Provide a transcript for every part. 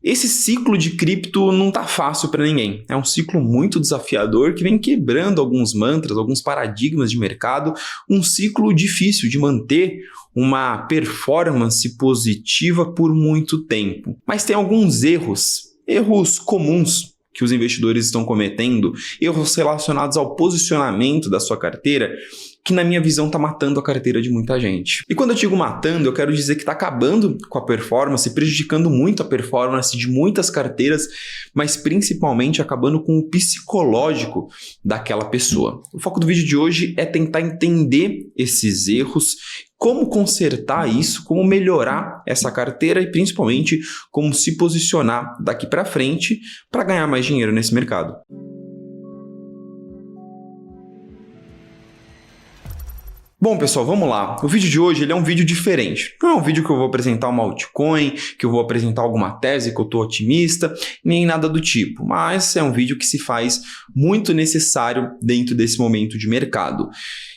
Esse ciclo de cripto não tá fácil para ninguém. É um ciclo muito desafiador que vem quebrando alguns mantras, alguns paradigmas de mercado, um ciclo difícil de manter uma performance positiva por muito tempo. Mas tem alguns erros comuns que os investidores estão cometendo, erros relacionados ao posicionamento da sua carteira, que na minha visão está matando a carteira de muita gente. E quando eu digo matando, eu quero dizer que está acabando com a performance, prejudicando muito a performance de muitas carteiras, mas principalmente acabando com o psicológico daquela pessoa. O foco do vídeo de hoje é tentar entender esses erros, como consertar isso, como melhorar essa carteira e principalmente como se posicionar daqui para frente para ganhar mais dinheiro nesse mercado. Bom, pessoal, vamos lá. O vídeo de hoje ele é um vídeo diferente. Não é um vídeo que eu vou apresentar uma altcoin, que eu vou apresentar alguma tese que eu estou otimista, nem nada do tipo. Mas é um vídeo que se faz muito necessário dentro desse momento de mercado.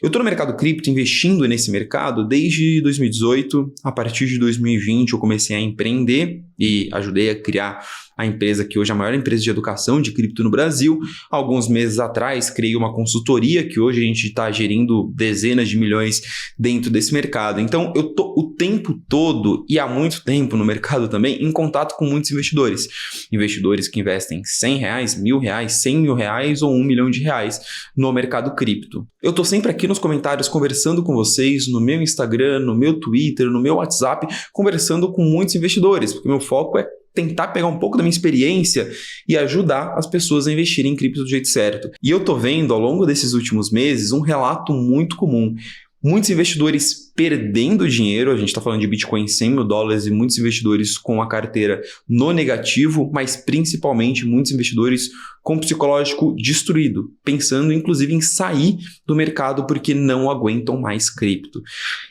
Eu estou no mercado cripto, investindo nesse mercado desde 2018. A partir de 2020 eu comecei a empreender e ajudei a criar a empresa que hoje é a maior empresa de educação de cripto no Brasil. Alguns meses atrás, criei uma consultoria que hoje a gente está gerindo dezenas de milhões dentro desse mercado. Então, eu estou o tempo todo e há muito tempo no mercado também em contato com muitos investidores. Investidores que investem R$100, R$1.000, R$100.000 ou R$1 milhão no mercado cripto. Eu estou sempre aqui nos comentários conversando com vocês, no meu Instagram, no meu Twitter, no meu WhatsApp, conversando com muitos investidores, porque meu foco é tentar pegar um pouco da minha experiência e ajudar as pessoas a investirem em cripto do jeito certo. E eu tô vendo ao longo desses últimos meses um relato muito comum. Muitos investidores perdendo dinheiro, a gente está falando de Bitcoin $100.000 e muitos investidores com a carteira no negativo, mas principalmente muitos investidores com o psicológico destruído, pensando inclusive em sair do mercado porque não aguentam mais cripto.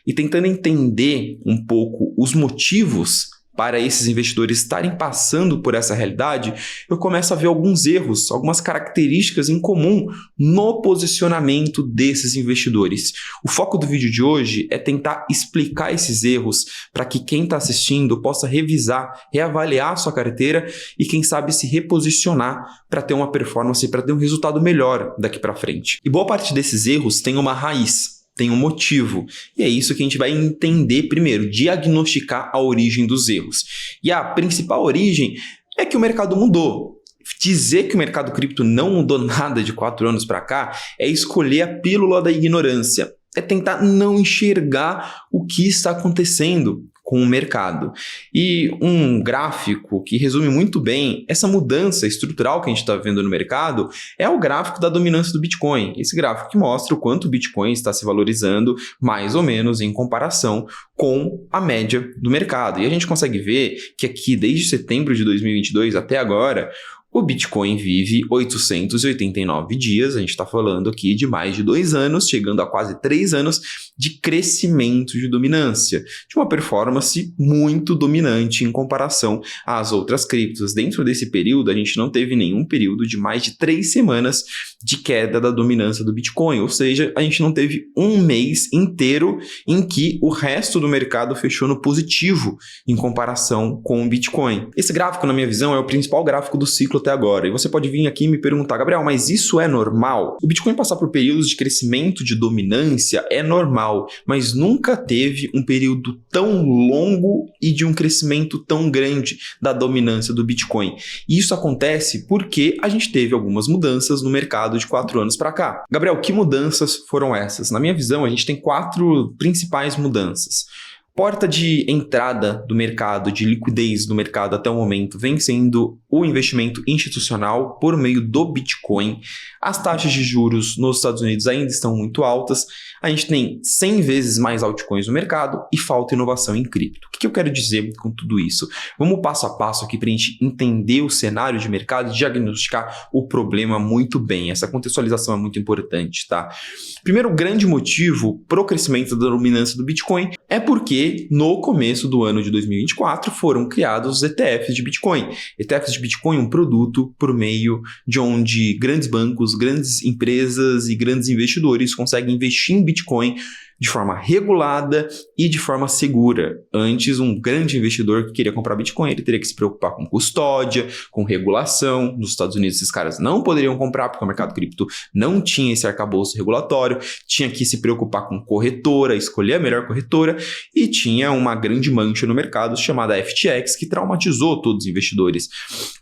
E tentando entender um pouco os motivos para esses investidores estarem passando por essa realidade, eu começo a ver alguns erros, algumas características em comum no posicionamento desses investidores. O foco do vídeo de hoje é tentar explicar esses erros para que quem está assistindo possa revisar, reavaliar a sua carteira e quem sabe se reposicionar para ter uma performance, para ter um resultado melhor daqui para frente. E boa parte desses erros tem uma raiz. Tem um motivo. E é isso que a gente vai entender primeiro, diagnosticar a origem dos erros. E a principal origem é que o mercado mudou. Dizer que o mercado cripto não mudou nada de 4 anos para cá é escolher a pílula da ignorância. É tentar não enxergar o que está acontecendo com o mercado. E um gráfico que resume muito bem essa mudança estrutural que a gente está vendo no mercado é o gráfico da dominância do Bitcoin. Esse gráfico que mostra o quanto o Bitcoin está se valorizando mais ou menos em comparação com a média do mercado. E a gente consegue ver que aqui, desde setembro de 2022 até agora, o Bitcoin vive 889 dias, a gente está falando aqui de mais de 2 anos, chegando a quase 3 anos de crescimento de dominância, de uma performance muito dominante em comparação às outras criptos. Dentro desse período, a gente não teve nenhum período de mais de 3 semanas de queda da dominância do Bitcoin, ou seja, a gente não teve um mês inteiro em que o resto do mercado fechou no positivo em comparação com o Bitcoin. Esse gráfico, na minha visão, é o principal gráfico do ciclo até agora. E você pode vir aqui e me perguntar, Gabriel, mas isso é normal? O Bitcoin passar por períodos de crescimento de dominância é normal, mas nunca teve um período tão longo e de um crescimento tão grande da dominância do Bitcoin. E isso acontece porque a gente teve algumas mudanças no mercado de 4 anos para cá. Gabriel, que mudanças foram essas? Na minha visão, a gente tem 4 principais mudanças. Porta de entrada do mercado, de liquidez do mercado até o momento, vem sendo o investimento institucional por meio do Bitcoin. As taxas de juros nos Estados Unidos ainda estão muito altas. A gente tem 100 vezes mais altcoins no mercado e falta inovação em cripto. O que eu quero dizer com tudo isso? Vamos passo a passo aqui para a gente entender o cenário de mercado e diagnosticar o problema muito bem. Essa contextualização é muito importante, tá? Primeiro grande motivo para o crescimento da dominância do Bitcoin é porque no começo do ano de 2024 foram criados os ETFs de Bitcoin. ETFs de Bitcoin, um produto por meio de onde grandes bancos, grandes empresas e grandes investidores conseguem investir em Bitcoin de forma regulada e de forma segura. Antes, um grande investidor que queria comprar Bitcoin, ele teria que se preocupar com custódia, com regulação. Nos Estados Unidos, esses caras não poderiam comprar porque o mercado cripto não tinha esse arcabouço regulatório, tinha que se preocupar com corretora, escolher a melhor corretora, e tinha uma grande mancha no mercado chamada FTX, que traumatizou todos os investidores.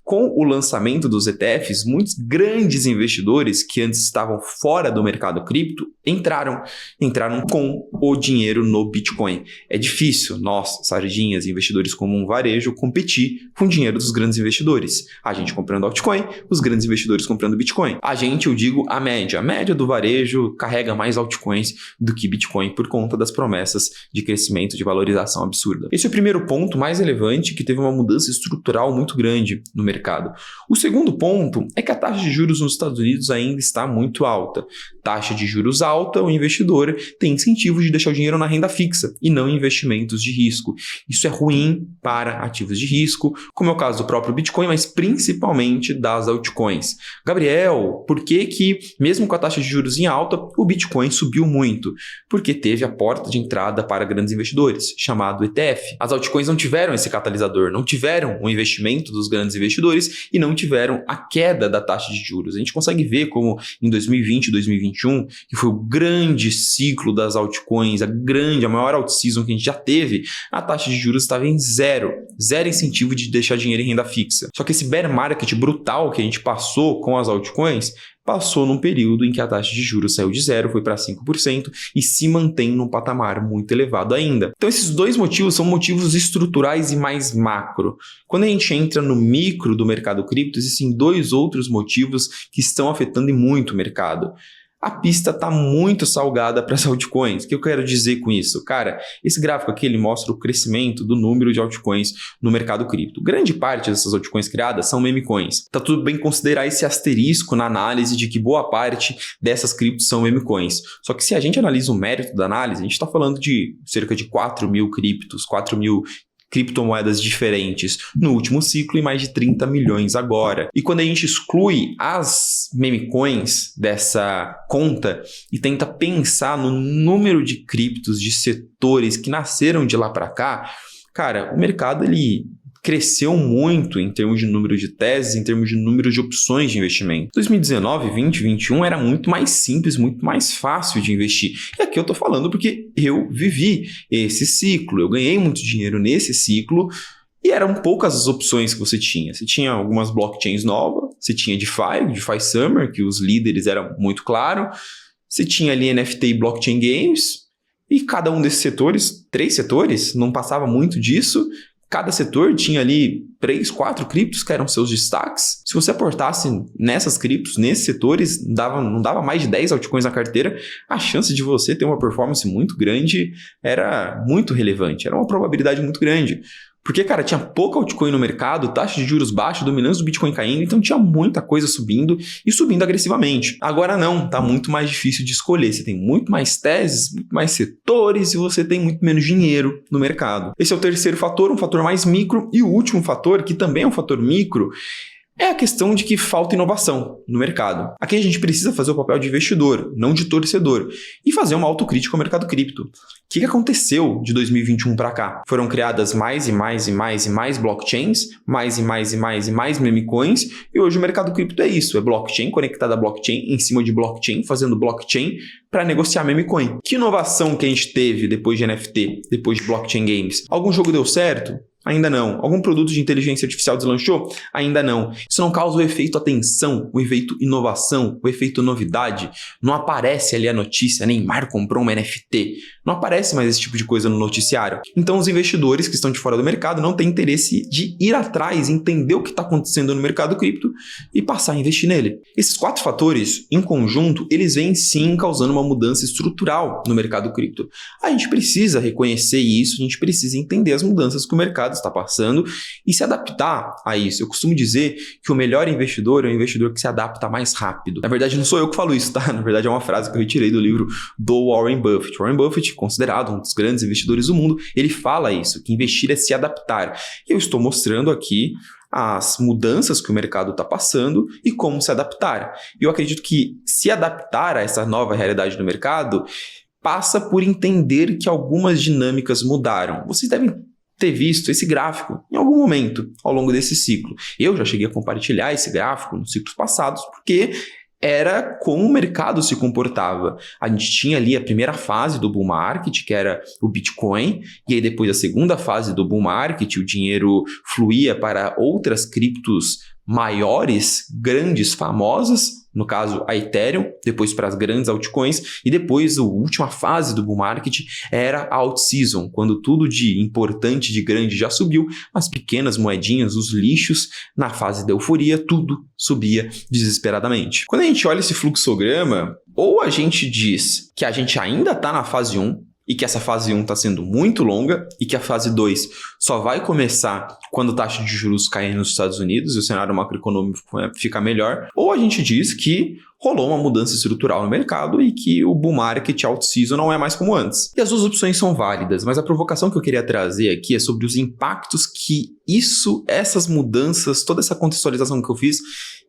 Com o lançamento dos ETFs, muitos grandes investidores que antes estavam fora do mercado cripto entraram com o dinheiro no Bitcoin. É difícil nós, sardinhas, investidores como um varejo, competir com o dinheiro dos grandes investidores. A gente comprando altcoin, os grandes investidores comprando Bitcoin. A gente, eu digo, a média do varejo carrega mais altcoins do que Bitcoin por conta das promessas de crescimento, de valorização absurda. Esse é o primeiro ponto mais relevante, que teve uma mudança estrutural muito grande no mercado. O segundo ponto é que a taxa de juros nos Estados Unidos ainda está muito alta. Taxa de juros alta, o investidor tem incentivo de deixar o dinheiro na renda fixa e não em investimentos de risco. Isso é ruim para ativos de risco, como é o caso do próprio Bitcoin, mas principalmente das altcoins. Gabriel, por que mesmo com a taxa de juros em alta, o Bitcoin subiu muito? Porque teve a porta de entrada para grandes investidores, chamado ETF. As altcoins não tiveram esse catalisador, não tiveram o investimento dos grandes investidores e não tiveram a queda da taxa de juros. A gente consegue ver como em 2020 e 2021, que foi o grande ciclo das altcoins, a maior alt-season que a gente já teve, a taxa de juros estava em zero incentivo de deixar dinheiro em renda fixa. Só que esse bear market brutal que a gente passou com as altcoins, passou num período em que a taxa de juros saiu de 0, foi para 5% e se mantém num patamar muito elevado ainda. Então esses dois motivos são motivos estruturais e mais macro. Quando a gente entra no micro do mercado cripto, existem dois outros motivos que estão afetando muito o mercado. A pista está muito salgada para as altcoins. O que eu quero dizer com isso? Cara, esse gráfico aqui ele mostra o crescimento do número de altcoins no mercado cripto. Grande parte dessas altcoins criadas são meme coins. Tá tudo bem considerar esse asterisco na análise de que boa parte dessas criptos são meme coins. Só que se a gente analisa o mérito da análise, a gente está falando de cerca de 4 mil criptos, 4 mil criptomoedas diferentes no último ciclo e mais de 30 milhões agora. E quando a gente exclui as meme coins dessa conta e tenta pensar no número de criptos de setores que nasceram de lá para cá, cara, o mercado ele cresceu muito em termos de número de teses, em termos de número de opções de investimento. 2019, 2020, 2021 era muito mais simples, muito mais fácil de investir. E aqui eu tô falando porque eu vivi esse ciclo, eu ganhei muito dinheiro nesse ciclo e eram poucas as opções que você tinha. Você tinha algumas blockchains novas, você tinha DeFi Summer, que os líderes eram muito claros, você tinha ali NFT e blockchain games, e cada um desses setores, 3 setores, não passava muito disso. Cada setor tinha ali 3, 4 criptos que eram seus destaques. Se você aportasse nessas criptos, nesses setores, não dava mais de 10 altcoins na carteira, a chance de você ter uma performance muito grande era muito relevante, era uma probabilidade muito grande. Porque, cara, tinha pouca altcoin no mercado, taxa de juros baixa, dominância do Bitcoin caindo, então tinha muita coisa subindo e subindo agressivamente. Agora não, tá muito mais difícil de escolher. Você tem muito mais teses, muito mais setores e você tem muito menos dinheiro no mercado. Esse é o terceiro fator, um fator mais micro. E o último fator, que também é um fator micro, é a questão de que falta inovação no mercado. Aqui a gente precisa fazer o papel de investidor, não de torcedor, e fazer uma autocrítica ao mercado cripto. O que aconteceu de 2021 para cá? Foram criadas mais blockchains, mais meme coins, e hoje o mercado cripto é isso, é blockchain conectada a blockchain, em cima de blockchain, fazendo blockchain para negociar meme coin. Que inovação que a gente teve depois de NFT, depois de blockchain games? Algum jogo deu certo? Ainda não. Algum produto de inteligência artificial deslanchou? Ainda não. Isso não causa o efeito atenção, o efeito inovação, o efeito novidade. Não aparece ali a notícia, Neymar comprou uma NFT. Não aparece mais esse tipo de coisa no noticiário. Então os investidores que estão de fora do mercado não têm interesse de ir atrás, entender o que está acontecendo no mercado cripto e passar a investir nele. Esses 4 fatores, em conjunto, eles vêm sim causando uma mudança estrutural no mercado cripto. A gente precisa reconhecer isso, a gente precisa entender as mudanças que o mercado está passando e se adaptar a isso. Eu costumo dizer que o melhor investidor é o investidor que se adapta mais rápido. Na verdade, não sou eu que falo isso, tá? Na verdade, é uma frase que eu retirei do livro do Warren Buffett. Warren Buffett, considerado um dos grandes investidores do mundo, ele fala isso, que investir é se adaptar. E eu estou mostrando aqui as mudanças que o mercado está passando e como se adaptar. E eu acredito que se adaptar a essa nova realidade do mercado passa por entender que algumas dinâmicas mudaram. Vocês devem ter visto esse gráfico em algum momento ao longo desse ciclo. Eu já cheguei a compartilhar esse gráfico nos ciclos passados, porque era como o mercado se comportava. A gente tinha ali a primeira fase do bull market, que era o Bitcoin, e aí depois a segunda fase do bull market, o dinheiro fluía para outras criptos maiores, grandes, famosas, no caso a Ethereum, depois para as grandes altcoins, e depois a última fase do bull market era a alt season, quando tudo de importante, de grande já subiu, as pequenas moedinhas, os lixos, na fase da euforia, tudo subia desesperadamente. Quando a gente olha esse fluxograma, ou a gente diz que a gente ainda está na fase 1, e que essa fase 1 está sendo muito longa e que a fase 2 só vai começar quando a taxa de juros cair nos Estados Unidos e o cenário macroeconômico fica melhor, ou a gente diz que rolou uma mudança estrutural no mercado e que o bull market alt season não é mais como antes. E as duas opções são válidas, mas a provocação que eu queria trazer aqui é sobre os impactos que essas mudanças, toda essa contextualização que eu fiz,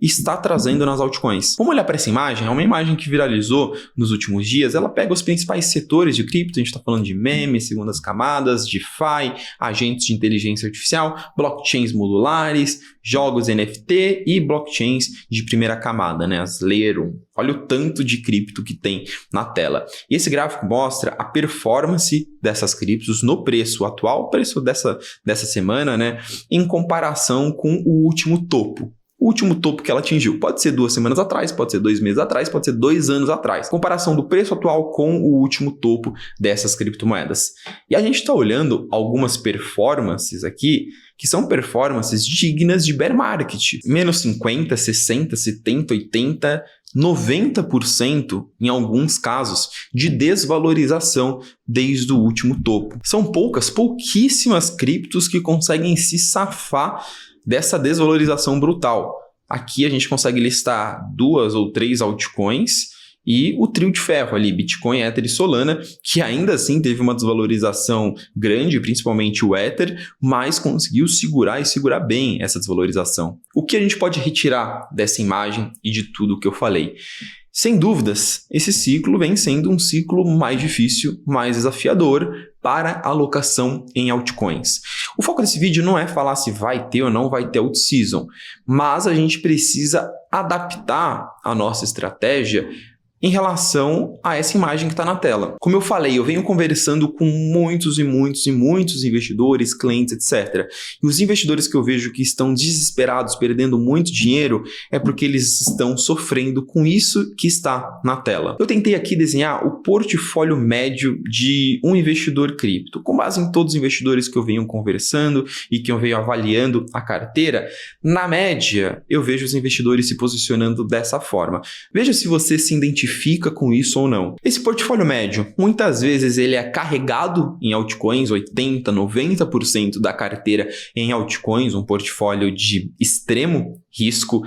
está trazendo nas altcoins. Vamos olhar para essa imagem, é uma imagem que viralizou nos últimos dias, ela pega os principais setores de cripto, a gente está falando de memes, segundas camadas, DeFi, agentes de inteligência artificial, blockchains modulares, jogos NFT e blockchains de primeira camada, né, as Layer 1. Olha o tanto de cripto que tem na tela. E esse gráfico mostra a performance dessas criptos no preço atual, preço dessa semana, né, em comparação com o último topo. O último topo que ela atingiu. Pode ser 2 semanas atrás, pode ser 2 meses atrás, pode ser 2 anos atrás. Comparação do preço atual com o último topo dessas criptomoedas. E a gente está olhando algumas performances aqui, que são performances dignas de bear market. Menos 50, 60, 70, 80, 90% em alguns casos de desvalorização desde o último topo. São pouquíssimas criptos que conseguem se safar dessa desvalorização brutal. Aqui a gente consegue listar 2 ou 3 altcoins e o trio de ferro ali, Bitcoin, Ether e Solana, que ainda assim teve uma desvalorização grande, principalmente o Ether, mas conseguiu segurar bem essa desvalorização. O que a gente pode retirar dessa imagem e de tudo que eu falei? Sem dúvidas, esse ciclo vem sendo um ciclo mais difícil, mais desafiador para alocação em altcoins. O foco desse vídeo não é falar se vai ter ou não vai ter alt season, mas a gente precisa adaptar a nossa estratégia em relação a essa imagem que está na tela. Como eu falei, eu venho conversando com muitos investidores, clientes, etc. E os investidores que eu vejo que estão desesperados, perdendo muito dinheiro, é porque eles estão sofrendo com isso que está na tela. Eu tentei aqui desenhar o portfólio médio de um investidor cripto. Com base em todos os investidores que eu venho conversando e que eu venho avaliando a carteira, na média, eu vejo os investidores se posicionando dessa forma. Veja se você se identifica com isso ou não. Esse portfólio médio, muitas vezes ele é carregado em altcoins, 80%, 90% da carteira em altcoins, um portfólio de extremo risco.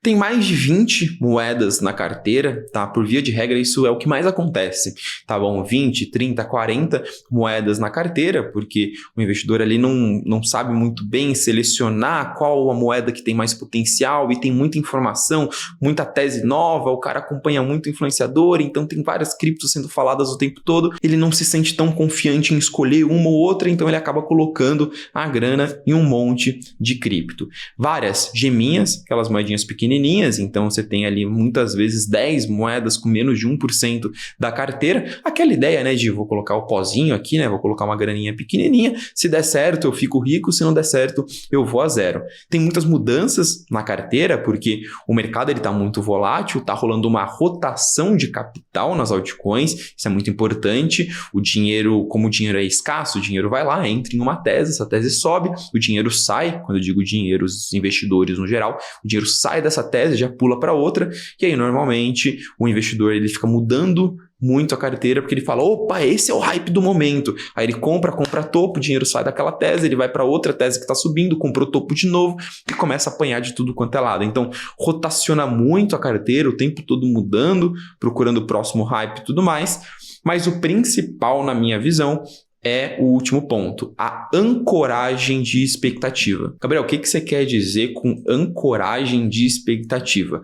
Tem mais de 20 moedas na carteira, tá? Por via de regra, isso é o que mais acontece, tá bom? 20, 30, 40 moedas na carteira, porque o investidor ali não sabe muito bem selecionar qual a moeda que tem mais potencial e tem muita informação, muita tese nova, o cara acompanha muito influenciador, então tem várias criptos sendo faladas o tempo todo, ele não se sente tão confiante em escolher uma ou outra, então ele acaba colocando a grana em um monte de cripto. Várias geminhas, aquelas moedinhas pequenininhas, então você tem ali muitas vezes 10 moedas com menos de 1% da carteira. Aquela ideia, né, de vou colocar o pozinho aqui, né, vou colocar uma graninha pequenininha, se der certo eu fico rico, se não der certo eu vou a zero. Tem muitas mudanças na carteira, porque o mercado está muito volátil, está rolando uma rotação de capital nas altcoins, isso é muito importante. O dinheiro, como o dinheiro é escasso, o dinheiro vai lá, entra em uma tese, essa tese sobe, o dinheiro sai, quando eu digo dinheiro, os investidores no geral, o dinheiro sai dessa tese, já pula para outra, e aí normalmente o investidor ele fica mudando muito a carteira, porque ele fala, opa, esse é o hype do momento. Aí ele compra topo, o dinheiro sai daquela tese, ele vai para outra tese que está subindo, compra o topo de novo e começa a apanhar de tudo quanto é lado. Então, rotaciona muito a carteira, o tempo todo mudando, procurando o próximo hype e tudo mais. Mas o principal, na minha visão, é o último ponto, a ancoragem de expectativa. Gabriel, o que você quer dizer com ancoragem de expectativa?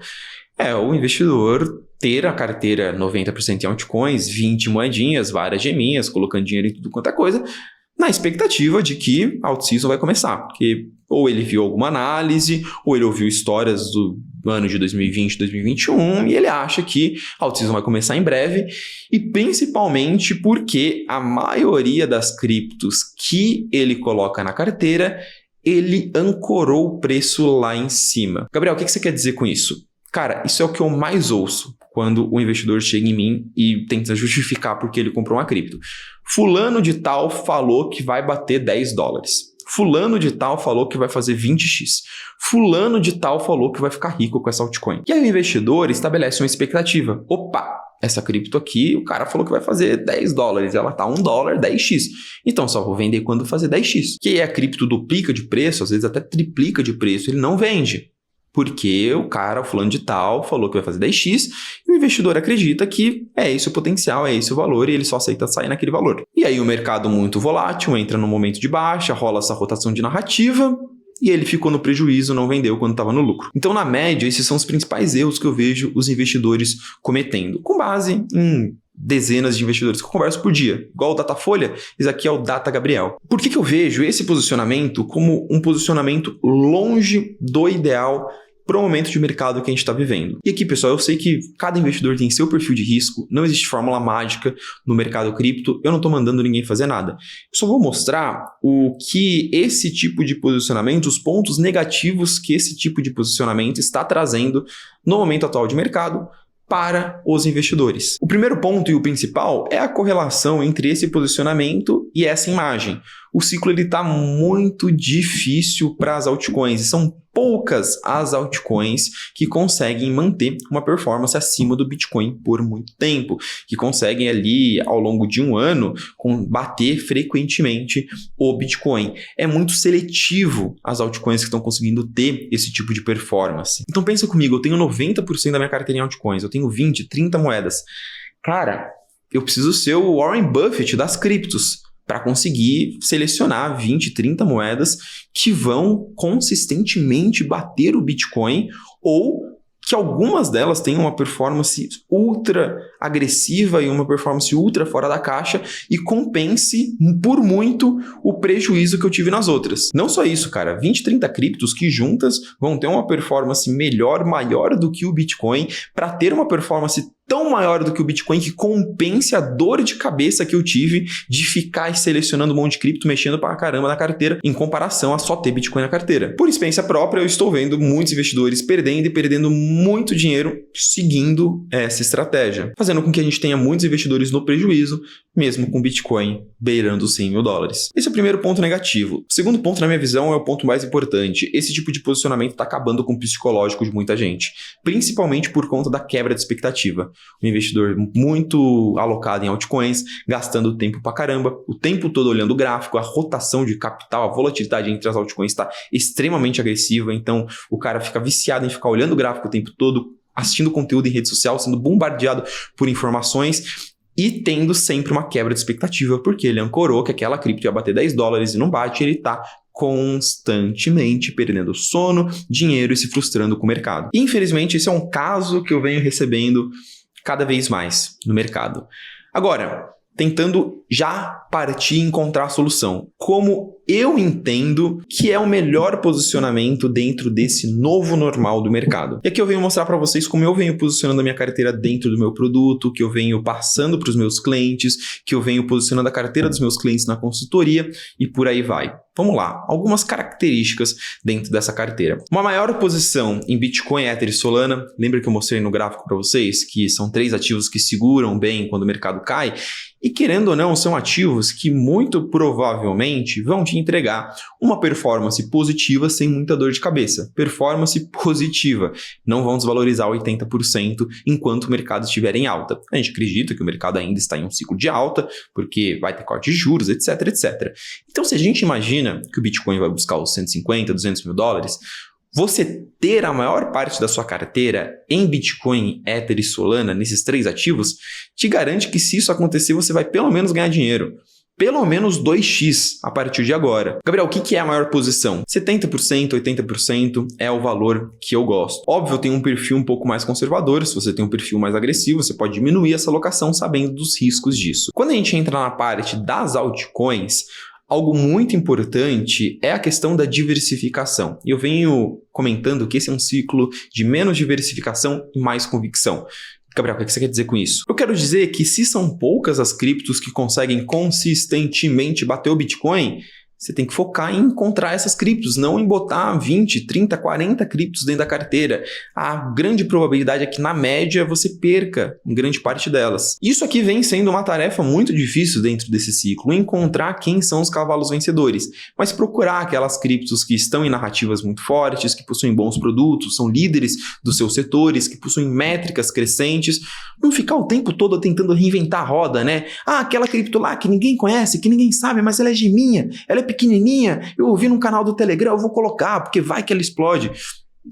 É o investidor ter a carteira 90% em altcoins, 20 moedinhas, várias geminhas, colocando dinheiro em tudo quanto é coisa, na expectativa de que a alt-season vai começar. Porque ou ele viu alguma análise, ou ele ouviu histórias do ano de 2020, 2021, e ele acha que a alt-season vai começar em breve, e principalmente porque a maioria das criptos que ele coloca na carteira, ele ancorou o preço lá em cima. Gabriel, o que você quer dizer com isso? Cara, isso é o que eu mais ouço quando o investidor chega em mim e tenta justificar porque ele comprou uma cripto. Fulano de tal falou que vai bater $10. Fulano de tal falou que vai fazer 20x. Fulano de tal falou que vai ficar rico com essa altcoin. E aí o investidor estabelece uma expectativa. Opa, essa cripto aqui, o cara falou que vai fazer $10. Ela tá $1, 10x. Então só vou vender quando fazer 10x. Que aí a cripto duplica de preço, às vezes até triplica de preço, ele não vende. Porque o cara, o fulano de tal, falou que vai fazer 10x e o investidor acredita que é esse o potencial, é esse o valor e ele só aceita sair naquele valor. E aí o mercado muito volátil entra no momento de baixa, rola essa rotação de narrativa e ele ficou no prejuízo, não vendeu quando estava no lucro. Então, na média, esses são os principais erros que eu vejo os investidores cometendo, com base em dezenas de investidores que eu converso por dia. Igual o Datafolha, esse aqui é o Data Gabriel. Por que eu vejo esse posicionamento como um posicionamento longe do ideal para o momento de mercado que a gente está vivendo? E aqui, pessoal, eu sei que cada investidor tem seu perfil de risco, não existe fórmula mágica no mercado cripto, eu não estou mandando ninguém fazer nada. Eu só vou mostrar o que esse tipo de posicionamento, os pontos negativos que esse tipo de posicionamento está trazendo no momento atual de mercado para os investidores. O primeiro ponto e o principal é a correlação entre esse posicionamento e essa imagem. O ciclo está muito difícil para as altcoins e são poucas as altcoins que conseguem manter uma performance acima do Bitcoin por muito tempo, que conseguem ali ao longo de um ano bater frequentemente o Bitcoin. É muito seletivo as altcoins que estão conseguindo ter esse tipo de performance. Então pensa comigo, eu tenho 90% da minha carteira em altcoins, eu tenho 20, 30 moedas. Cara, eu preciso ser o Warren Buffett das criptos para conseguir selecionar 20, 30 moedas que vão consistentemente bater o Bitcoin ou que algumas delas tenham uma performance ultra agressiva e uma performance ultra fora da caixa e compense por muito o prejuízo que eu tive nas outras. Não só isso, cara, 20, 30 criptos que juntas vão ter uma performance melhor, maior do que o Bitcoin, para ter uma performance tão maior do que o Bitcoin que compense a dor de cabeça que eu tive de ficar selecionando um monte de cripto, mexendo pra caramba na carteira, em comparação a só ter Bitcoin na carteira. Por experiência própria, eu estou vendo muitos investidores perdendo muito dinheiro seguindo essa estratégia, fazendo com que a gente tenha muitos investidores no prejuízo, mesmo com Bitcoin beirando os $100 mil. Esse é o primeiro ponto negativo. O segundo ponto, na minha visão, é o ponto mais importante. Esse tipo de posicionamento está acabando com o psicológico de muita gente, principalmente por conta da quebra de expectativa. Um investidor muito alocado em altcoins, gastando tempo pra caramba, o tempo todo olhando o gráfico, a rotação de capital, a volatilidade entre as altcoins está extremamente agressiva, então o cara fica viciado em ficar olhando o gráfico o tempo todo, assistindo conteúdo em rede social, sendo bombardeado por informações e tendo sempre uma quebra de expectativa, porque ele ancorou que aquela cripto ia bater $10 e não bate, ele tá constantemente perdendo sono, dinheiro e se frustrando com o mercado. Infelizmente, esse é um caso que eu venho recebendo cada vez mais no mercado. Agora, tentando já partir e encontrar a solução. Como eu entendo que é o melhor posicionamento dentro desse novo normal do mercado. E aqui eu venho mostrar para vocês como eu venho posicionando a minha carteira dentro do meu produto, que eu venho passando para os meus clientes, que eu venho posicionando a carteira dos meus clientes na consultoria e por aí vai. Vamos lá, algumas características dentro dessa carteira. Uma maior posição em Bitcoin, Ether e Solana. Lembra que eu mostrei no gráfico para vocês que são 3 ativos que seguram bem quando o mercado cai? E querendo ou não, são ativos que muito provavelmente vão te entregar uma performance positiva sem muita dor de cabeça. Performance positiva. Não vão desvalorizar 80% enquanto o mercado estiver em alta. A gente acredita que o mercado ainda está em um ciclo de alta, porque vai ter corte de juros, etc, etc. Então, se a gente imagina que o Bitcoin vai buscar os 150, 200 mil dólares, você ter a maior parte da sua carteira em Bitcoin, Ether e Solana, nesses 3 ativos, te garante que se isso acontecer, você vai pelo menos ganhar dinheiro. pelo menos 2x a partir de agora. Gabriel, o que é a maior posição? 70%, 80% é o valor que eu gosto. Óbvio, eu tenho um perfil um pouco mais conservador. Se você tem um perfil mais agressivo, você pode diminuir essa alocação sabendo dos riscos disso. Quando a gente entra na parte das altcoins, algo muito importante é a questão da diversificação. E eu venho comentando que esse é um ciclo de menos diversificação e mais convicção. Gabriel, o que você quer dizer com isso? Eu quero dizer que se são poucas as criptos que conseguem consistentemente bater o Bitcoin, você tem que focar em encontrar essas criptos, não em botar 20, 30, 40 criptos dentro da carteira. A grande probabilidade é que, na média, você perca grande parte delas. Isso aqui vem sendo uma tarefa muito difícil dentro desse ciclo, encontrar quem são os cavalos vencedores, mas procurar aquelas criptos que estão em narrativas muito fortes, que possuem bons produtos, são líderes dos seus setores, que possuem métricas crescentes, não ficar o tempo todo tentando reinventar a roda, né? Ah, aquela cripto lá que ninguém conhece, que ninguém sabe, mas ela é geminha, ela é pequenininha, eu ouvi num canal do Telegram, eu vou colocar, porque vai que ela explode.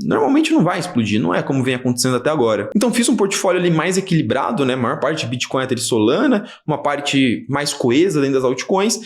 Normalmente não vai explodir, não é como vem acontecendo até agora. Então fiz um portfólio ali mais equilibrado, né? A maior parte de Bitcoin, Ether e Solana, uma parte mais coesa dentro das altcoins,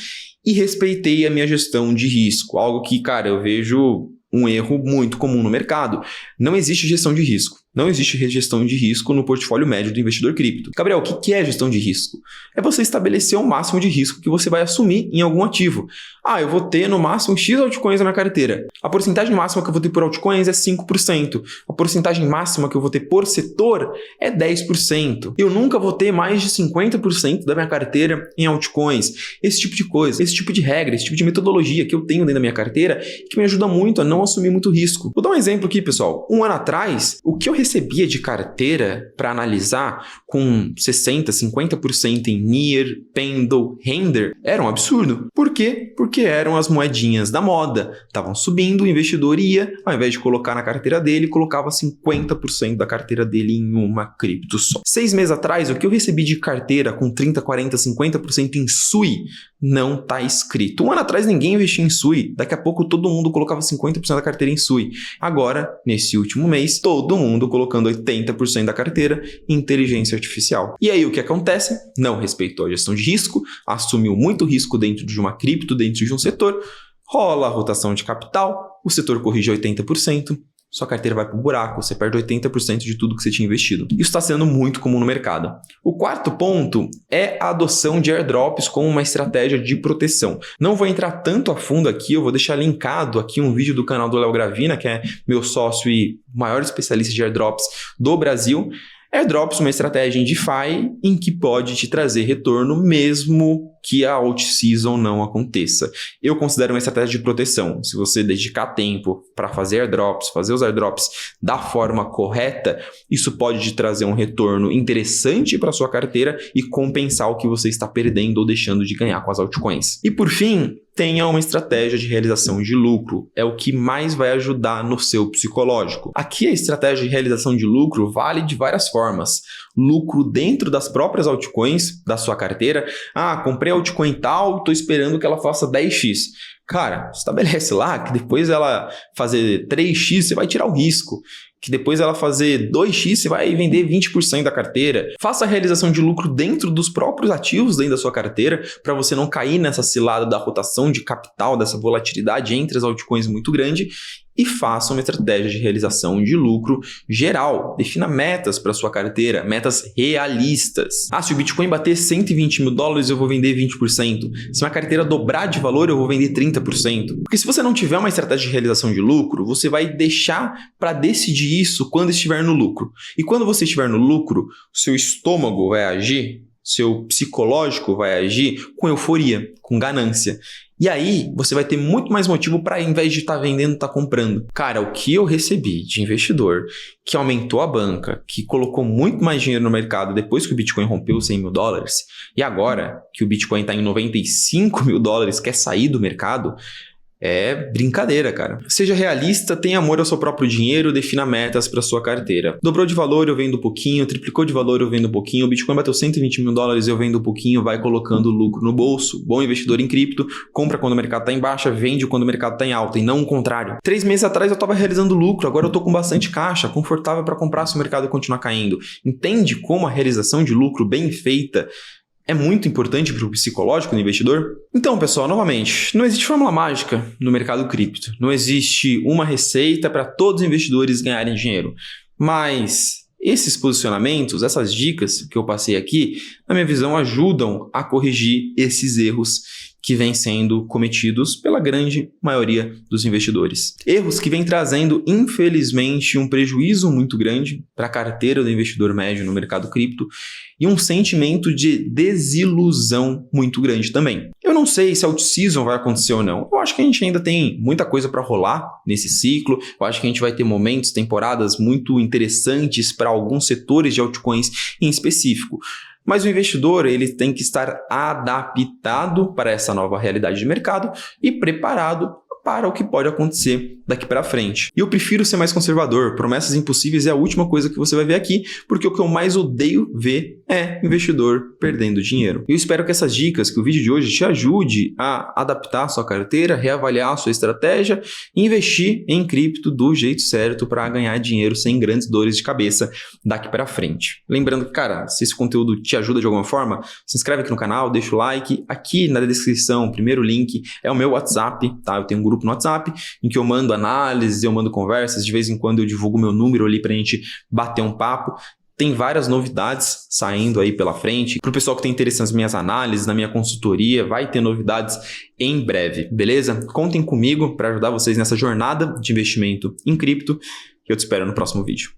e respeitei a minha gestão de risco, algo que, cara, eu vejo um erro muito comum no mercado. Não existe gestão de risco. Não existe gestão de risco no portfólio médio do investidor cripto. Gabriel, o que é gestão de risco? É você estabelecer o máximo de risco que você vai assumir em algum ativo. Ah, eu vou ter no máximo X altcoins na minha carteira. A porcentagem máxima que eu vou ter por altcoins é 5%. A porcentagem máxima que eu vou ter por setor é 10%. Eu nunca vou ter mais de 50% da minha carteira em altcoins. Esse tipo de coisa, esse tipo de regra, esse tipo de metodologia que eu tenho dentro da minha carteira que me ajuda muito a não assumir muito risco. Vou dar um exemplo aqui, pessoal. Um ano atrás, o que eu recebia de carteira para analisar com 60%, 50% em NIR, Pendle, Render era um absurdo. Por quê? Porque eram as moedinhas da moda. Estavam subindo, o investidor ia, ao invés de colocar na carteira dele, colocava 50% da carteira dele em uma cripto só. 6 meses atrás, o que eu recebi de carteira com 30%, 40%, 50% em SUI não está escrito. Um ano atrás ninguém investia em SUI. Daqui a pouco todo mundo colocava 50% da carteira em SUI. Agora, nesse último mês, todo mundo colocando 80% da carteira em inteligência artificial. E aí o que acontece? Não respeitou a gestão de risco, assumiu muito risco dentro de uma cripto, dentro de um setor, rola a rotação de capital, o setor corrige 80%, sua carteira vai para o buraco, você perde 80% de tudo que você tinha investido. Isso está sendo muito comum no mercado. O quarto ponto é a adoção de airdrops como uma estratégia de proteção. Não vou entrar tanto a fundo aqui, eu vou deixar linkado aqui um vídeo do canal do Léo Gravina, que é meu sócio e maior especialista de airdrops do Brasil. Airdrops, uma estratégia em DeFi em que pode te trazer retorno mesmo que a alt-season não aconteça. Eu considero uma estratégia de proteção. Se você dedicar tempo para fazer airdrops, fazer os airdrops da forma correta, isso pode te trazer um retorno interessante para sua carteira e compensar o que você está perdendo ou deixando de ganhar com as altcoins. E por fim, tenha uma estratégia de realização de lucro. É o que mais vai ajudar no seu psicológico. Aqui a estratégia de realização de lucro vale de várias formas. Lucro dentro das próprias altcoins da sua carteira. Ah, comprei a altcoin tal, estou esperando que ela faça 10x. Cara, estabelece lá que depois ela fazer 3x, você vai tirar o risco. Que depois ela fazer 2x, você vai vender 20% da carteira. Faça a realização de lucro dentro dos próprios ativos dentro da sua carteira, para você não cair nessa cilada da rotação de capital, dessa volatilidade entre as altcoins muito grande. E faça uma estratégia de realização de lucro geral. Defina metas para sua carteira, metas realistas. Ah, se o Bitcoin bater 120 mil dólares, eu vou vender 20%. Se minha carteira dobrar de valor, eu vou vender 30%. Porque se você não tiver uma estratégia de realização de lucro, você vai deixar para decidir isso quando estiver no lucro. E quando você estiver no lucro, seu estômago vai agir, seu psicológico vai agir com euforia, com ganância. E aí, você vai ter muito mais motivo para, ao invés de estar vendendo, estar comprando. Cara, o que eu recebi de investidor que aumentou a banca, que colocou muito mais dinheiro no mercado depois que o Bitcoin rompeu os 100 mil dólares, e agora que o Bitcoin está em 95 mil dólares, quer sair do mercado, é brincadeira, cara. Seja realista, tenha amor ao seu próprio dinheiro, defina metas para sua carteira. Dobrou de valor, eu vendo um pouquinho. Triplicou de valor, eu vendo um pouquinho. O Bitcoin bateu 120 mil dólares, eu vendo um pouquinho. Vai colocando lucro no bolso. Bom investidor em cripto. Compra quando o mercado está em baixa, vende quando o mercado está em alta. E não o contrário. 3 meses atrás eu estava realizando lucro. Agora eu estou com bastante caixa. Confortável para comprar se o mercado continuar caindo. Entende como a realização de lucro bem feita é muito importante para o psicológico do investidor? Então, pessoal, novamente, não existe fórmula mágica no mercado cripto. Não existe uma receita para todos os investidores ganharem dinheiro. Mas esses posicionamentos, essas dicas que eu passei aqui, na minha visão, ajudam a corrigir esses erros que vêm sendo cometidos pela grande maioria dos investidores. Erros que vêm trazendo, infelizmente, um prejuízo muito grande para a carteira do investidor médio no mercado cripto e um sentimento de desilusão muito grande também. Eu não sei se a out-season vai acontecer ou não. Eu acho que a gente ainda tem muita coisa para rolar nesse ciclo. Eu acho que a gente vai ter momentos, temporadas muito interessantes para alguns setores de altcoins em específico. Mas o investidor ele tem que estar adaptado para essa nova realidade de mercado e preparado para o que pode acontecer daqui para frente. E eu prefiro ser mais conservador. Promessas impossíveis é a última coisa que você vai ver aqui, porque o que eu mais odeio ver é investidor perdendo dinheiro. Eu espero que essas dicas, que o vídeo de hoje te ajude a adaptar a sua carteira, reavaliar a sua estratégia e investir em cripto do jeito certo para ganhar dinheiro sem grandes dores de cabeça daqui para frente. Lembrando que, cara, se esse conteúdo te ajuda de alguma forma, se inscreve aqui no canal, deixa o like. Aqui na descrição, o primeiro link é o meu WhatsApp, tá? Eu tenho um grupo no WhatsApp em que eu mando análises, eu mando conversas, de vez em quando eu divulgo meu número ali pra gente bater um papo. Tem várias novidades saindo aí pela frente. Para o pessoal que tem interesse nas minhas análises, na minha consultoria, vai ter novidades em breve, beleza? Contem comigo para ajudar vocês nessa jornada de investimento em cripto e eu te espero no próximo vídeo.